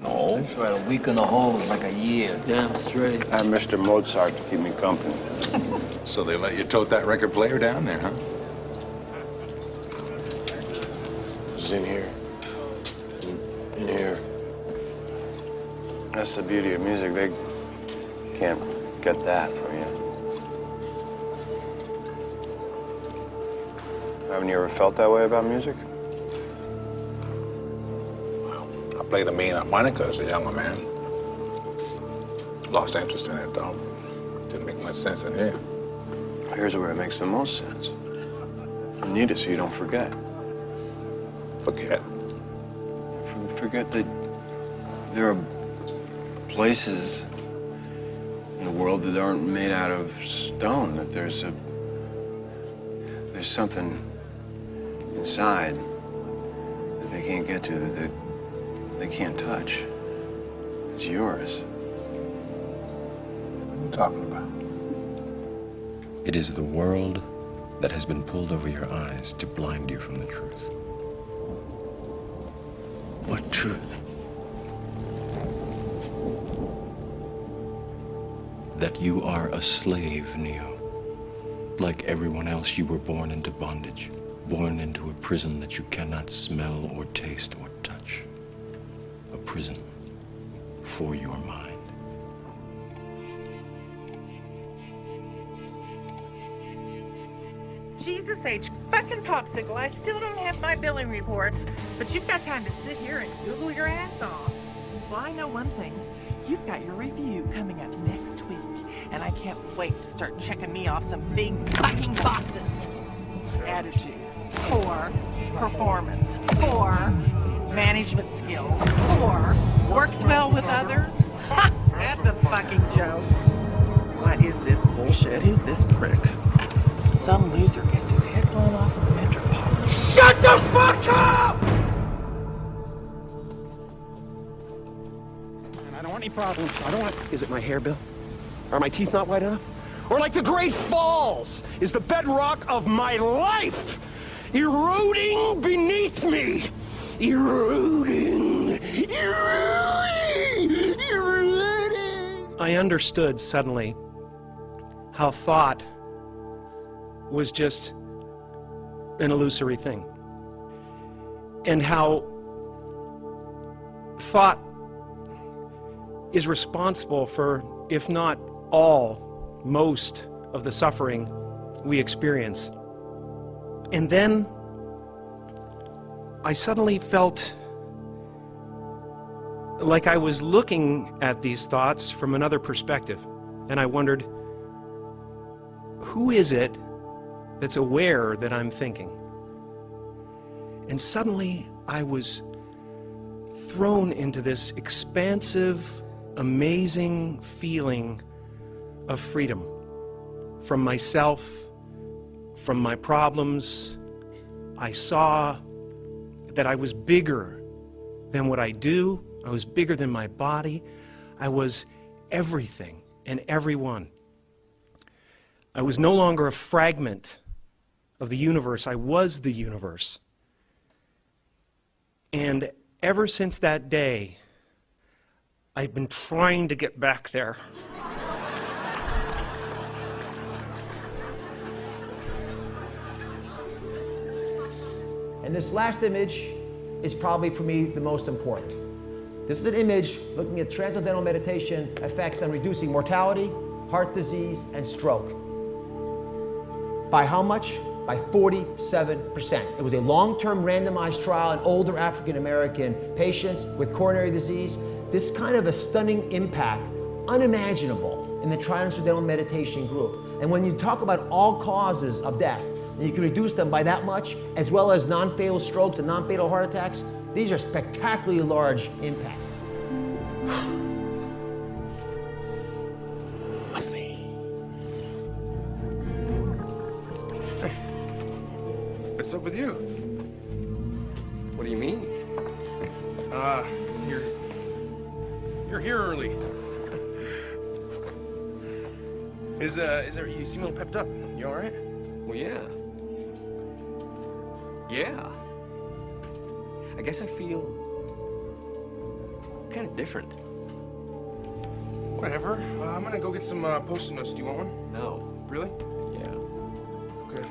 No. I tried a week in the hole in like a year. Damn straight. I have Mr. Mozart to keep me company. So they let you tote that record player down there, huh? It's in here. In here. That's the beauty of music. They can't get that from you. Haven't you ever felt that way about music? I played a mean harmonica as a younger man. Lost interest in it, though. Didn't make much sense in here. Here's where it makes the most sense. You need it so you don't forget. Forget. Forget that there are places in the world that aren't made out of stone, that there's something inside that they can't get to, that they can't touch. It's yours. What are you talking about? It is the world that has been pulled over your eyes to blind you from the truth. What truth? That you are a slave, Neo. Like everyone else, you were born into bondage, born into a prison that you cannot smell or taste or touch. A prison for your mind. Jesus H. fucking popsicle, I still don't have my billing reports, but you've got time to sit here and Google your ass off. Well, I know one thing. You've got your review coming up next week, and I can't wait to start checking me off some big fucking boxes. Attitude, poor. Performance, poor. Management skills, poor. Works well with others. Ha! That's a fucking joke. What is this bullshit? Who's this prick? Some loser gets his head blown off in the Metropole. Shut the fuck up! I don't want any problems. I don't want... Is it my hair, Bill? Are my teeth not white enough? Or like the Great Falls is the bedrock of my life, eroding beneath me. Eroding. I understood suddenly how thought was just an illusory thing, and how thought is responsible for, if not all, most of the suffering we experience. And then I suddenly felt like I was looking at these thoughts from another perspective, and I wondered, who is it that's aware that I'm thinking? And suddenly I was thrown into this expansive, amazing feeling of freedom from myself, from my problems. I saw that I was bigger than what I do. I was bigger than my body. I was everything and everyone. I was no longer a fragment of the universe. I was the universe. And ever since that day, I've been trying to get back there. And this last image is probably, for me, the most important. This is an image looking at transcendental meditation effects on reducing mortality, heart disease, and stroke. By how much? By 47%. It was a long-term randomized trial in older African-American patients with coronary disease. This kind of a stunning impact, unimaginable in the transcendental meditation group. And when you talk about all causes of death, and you can reduce them by that much, as well as non-fatal strokes and non-fatal heart attacks, these are spectacularly large impacts. Leslie. Hey. What's up with you? What do you mean? You're here early. Is there, you seem a little pepped up. You all right? Well, yeah. Yeah. I guess I feel kind of different. Whatever. I'm gonna go get some post-it notes. Do you want one? No. Really? Yeah. Okay.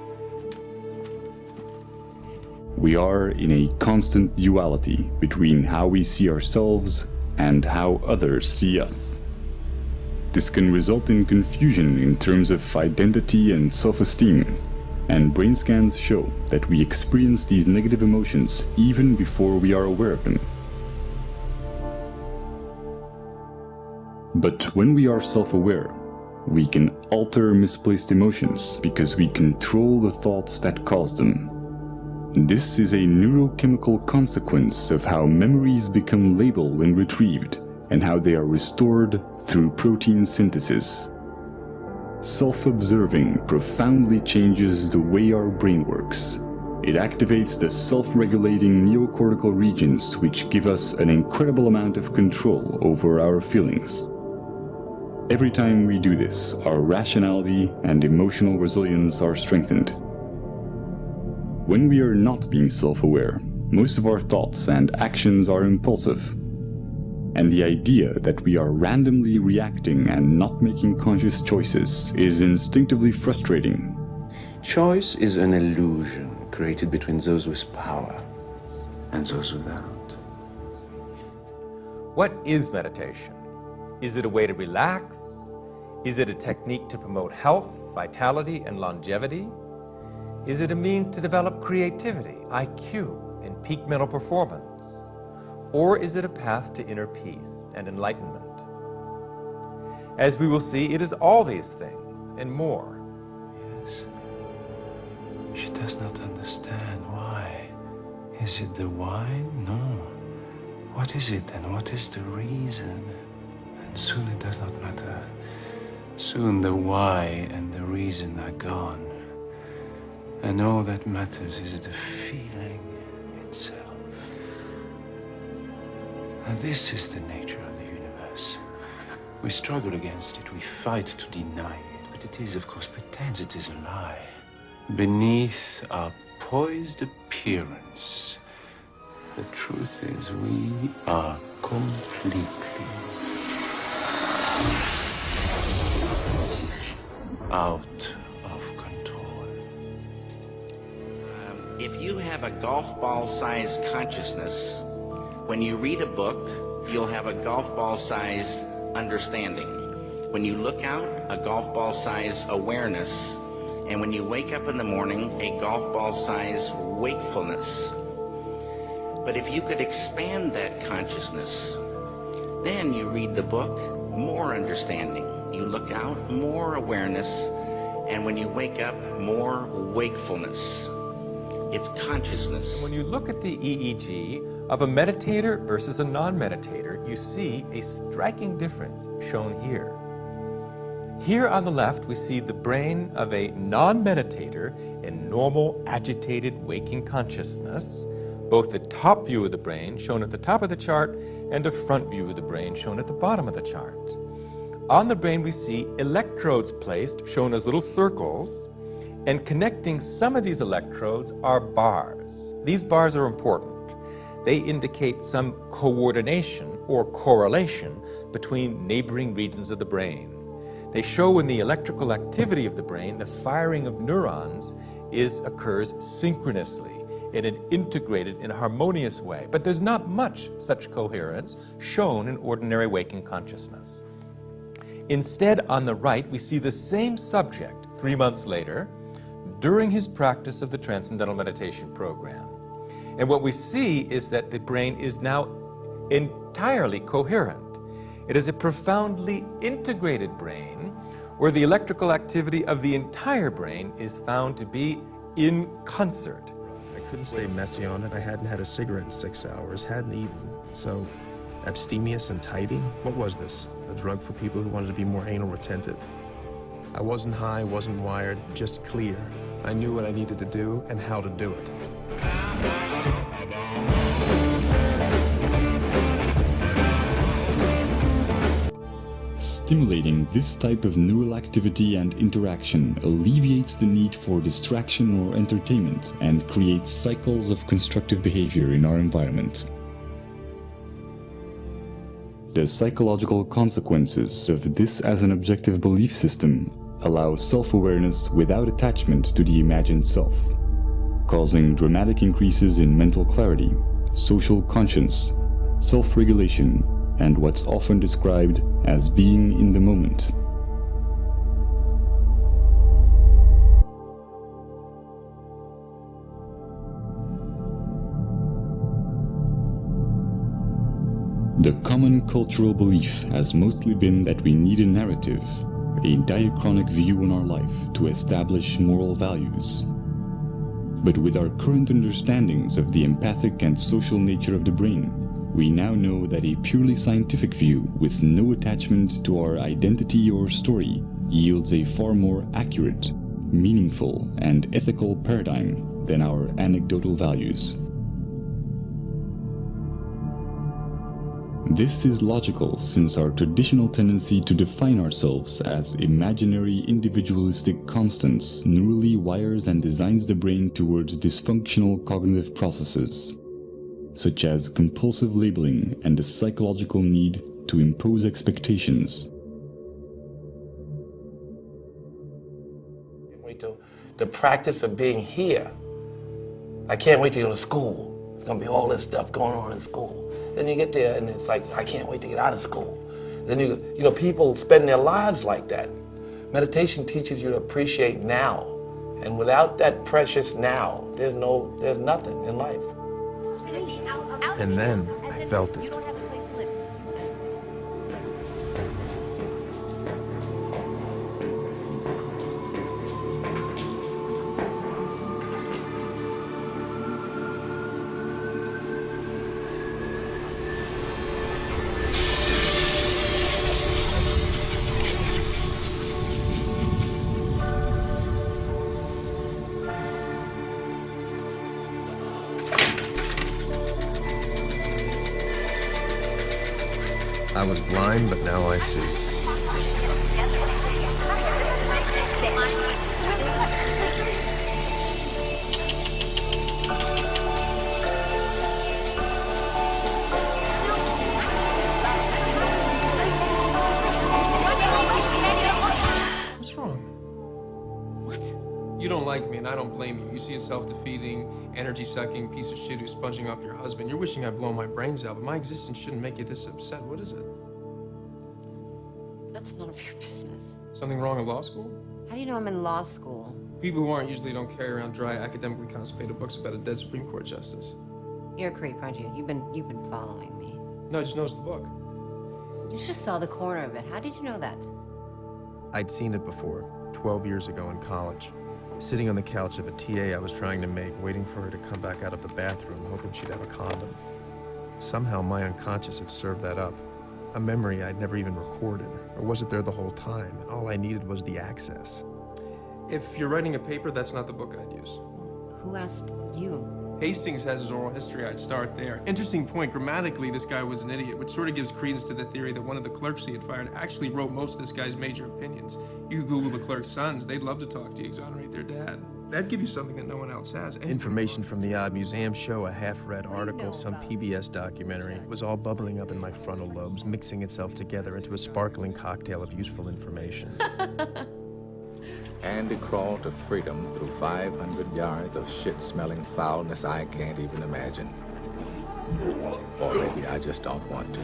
We are in a constant duality between how we see ourselves and how others see us. This can result in confusion in terms of identity and self-esteem, and brain scans show that we experience these negative emotions even before we are aware of them. But when we are self-aware, we can alter misplaced emotions because we control the thoughts that cause them. This is a neurochemical consequence of how memories become labeled when retrieved and how they are restored through protein synthesis. Self-observing profoundly changes the way our brain works. It activates the self-regulating neocortical regions, which give us an incredible amount of control over our feelings. Every time we do this, our rationality and emotional resilience are strengthened. When we are not being self-aware, most of our thoughts and actions are impulsive. And the idea that we are randomly reacting and not making conscious choices is instinctively frustrating. Choice is an illusion created between those with power and those without. What is meditation? Is it a way to relax? Is it a technique to promote health, vitality, and longevity? Is it a means to develop creativity, IQ, and peak mental performance? Or is it a path to inner peace and enlightenment? As we will see, it is all these things and more. Yes. She does not understand why. Is it the why? No. What is it and what is the reason? And soon it does not matter. Soon the why and the reason are gone. And all that matters is the feeling itself. Now, this is the nature of the universe. We struggle against it, we fight to deny it, but it is, of course, pretends it is a lie. Beneath our poised appearance, the truth is we are completely out of control. If you have a golf ball-sized consciousness, when you read a book, you'll have a golf ball-sized understanding. When you look out, a golf ball-sized awareness. And when you wake up in the morning, a golf ball-sized wakefulness. But if you could expand that consciousness, then you read the book, more understanding. You look out, more awareness. And when you wake up, more wakefulness. It's consciousness. When you look at the EEG of a meditator versus a non-meditator, you see a striking difference shown here. Here on the left, we see the brain of a non-meditator in normal, agitated, waking consciousness, both the top view of the brain, shown at the top of the chart, and a front view of the brain, shown at the bottom of the chart. On the brain, we see electrodes placed, shown as little circles, and connecting some of these electrodes are bars. These bars are important. They indicate some coordination or correlation between neighboring regions of the brain. They show when the electrical activity of the brain, the firing of neurons, occurs synchronously in an integrated and harmonious way. But there's not much such coherence shown in ordinary waking consciousness. Instead, on the right, we see the same subject 3 months later during his practice of the Transcendental Meditation program. And what we see is that the brain is now entirely coherent. It is a profoundly integrated brain where the electrical activity of the entire brain is found to be in concert. I couldn't stay messy on it. I hadn't had a cigarette in 6 hours, hadn't eaten. So, abstemious and tidy? What was this? A drug for people who wanted to be more anal retentive? I wasn't high, wasn't wired, just clear. I knew what I needed to do and how to do it. Stimulating this type of neural activity and interaction alleviates the need for distraction or entertainment and creates cycles of constructive behavior in our environment. The psychological consequences of this as an objective belief system allow self-awareness without attachment to the imagined self, causing dramatic increases in mental clarity, social conscience, self-regulation, and what's often described as being in the moment. The common cultural belief has mostly been that we need a narrative, a diachronic view on our life to establish moral values. But with our current understandings of the empathic and social nature of the brain, we now know that a purely scientific view with no attachment to our identity or story yields a far more accurate, meaningful, and ethical paradigm than our anecdotal values. This is logical since our traditional tendency to define ourselves as imaginary individualistic constants neurally wires and designs the brain towards dysfunctional cognitive processes, such as compulsive labeling and the psychological need to impose expectations. Wait till the practice of being here. I can't wait to go to school. There's gonna be all this stuff going on in school. Then you get there and it's like, I can't wait to get out of school. Then you know, people spend their lives like that. Meditation teaches you to appreciate now. And without that precious now, there's nothing in life. And then I felt it. I was blind, but now I see. What's wrong? What? You don't like me, and I don't blame you. You see a self-defeating, energy-sucking piece of shit who's sponging off your husband. You're wishing I'd blow my brains out, but my existence shouldn't make you this upset. What is it? That's none of your business. Something wrong in law school? How do you know I'm in law school? People who aren't usually don't carry around dry, academically constipated books about a dead Supreme Court justice. You're a creep, aren't you? You've been following me. No, I just noticed the book. You just saw the corner of it. How did you know that? I'd seen it before, 12 years ago in college. Sitting on the couch of a TA I was trying to make, waiting for her to come back out of the bathroom, hoping she'd have a condom. Somehow my unconscious had served that up. A memory I'd never even recorded, or was it there the whole time? All I needed was the access. If you're writing a paper, that's not the book I'd use. Who asked you? Hastings has his oral history. I'd start there. Interesting point. Grammatically, this guy was an idiot, which sort of gives credence to the theory that one of the clerks he had fired actually wrote most of this guy's major opinions. You could Google the clerk's sons. They'd love to talk to you, exonerate their dad. That'd give you something that no one else has. Information from the Odd Museum show, a half-read article, some PBS documentary. It was all bubbling up in my frontal lobes, mixing itself together into a sparkling cocktail of useful information. And to crawl to freedom through 500 yards of shit-smelling foulness I can't even imagine. Or maybe I just don't want to.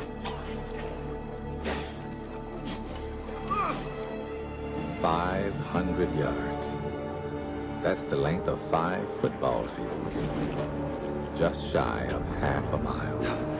500 yards. That's the length of 5 football fields. Just shy of half a mile.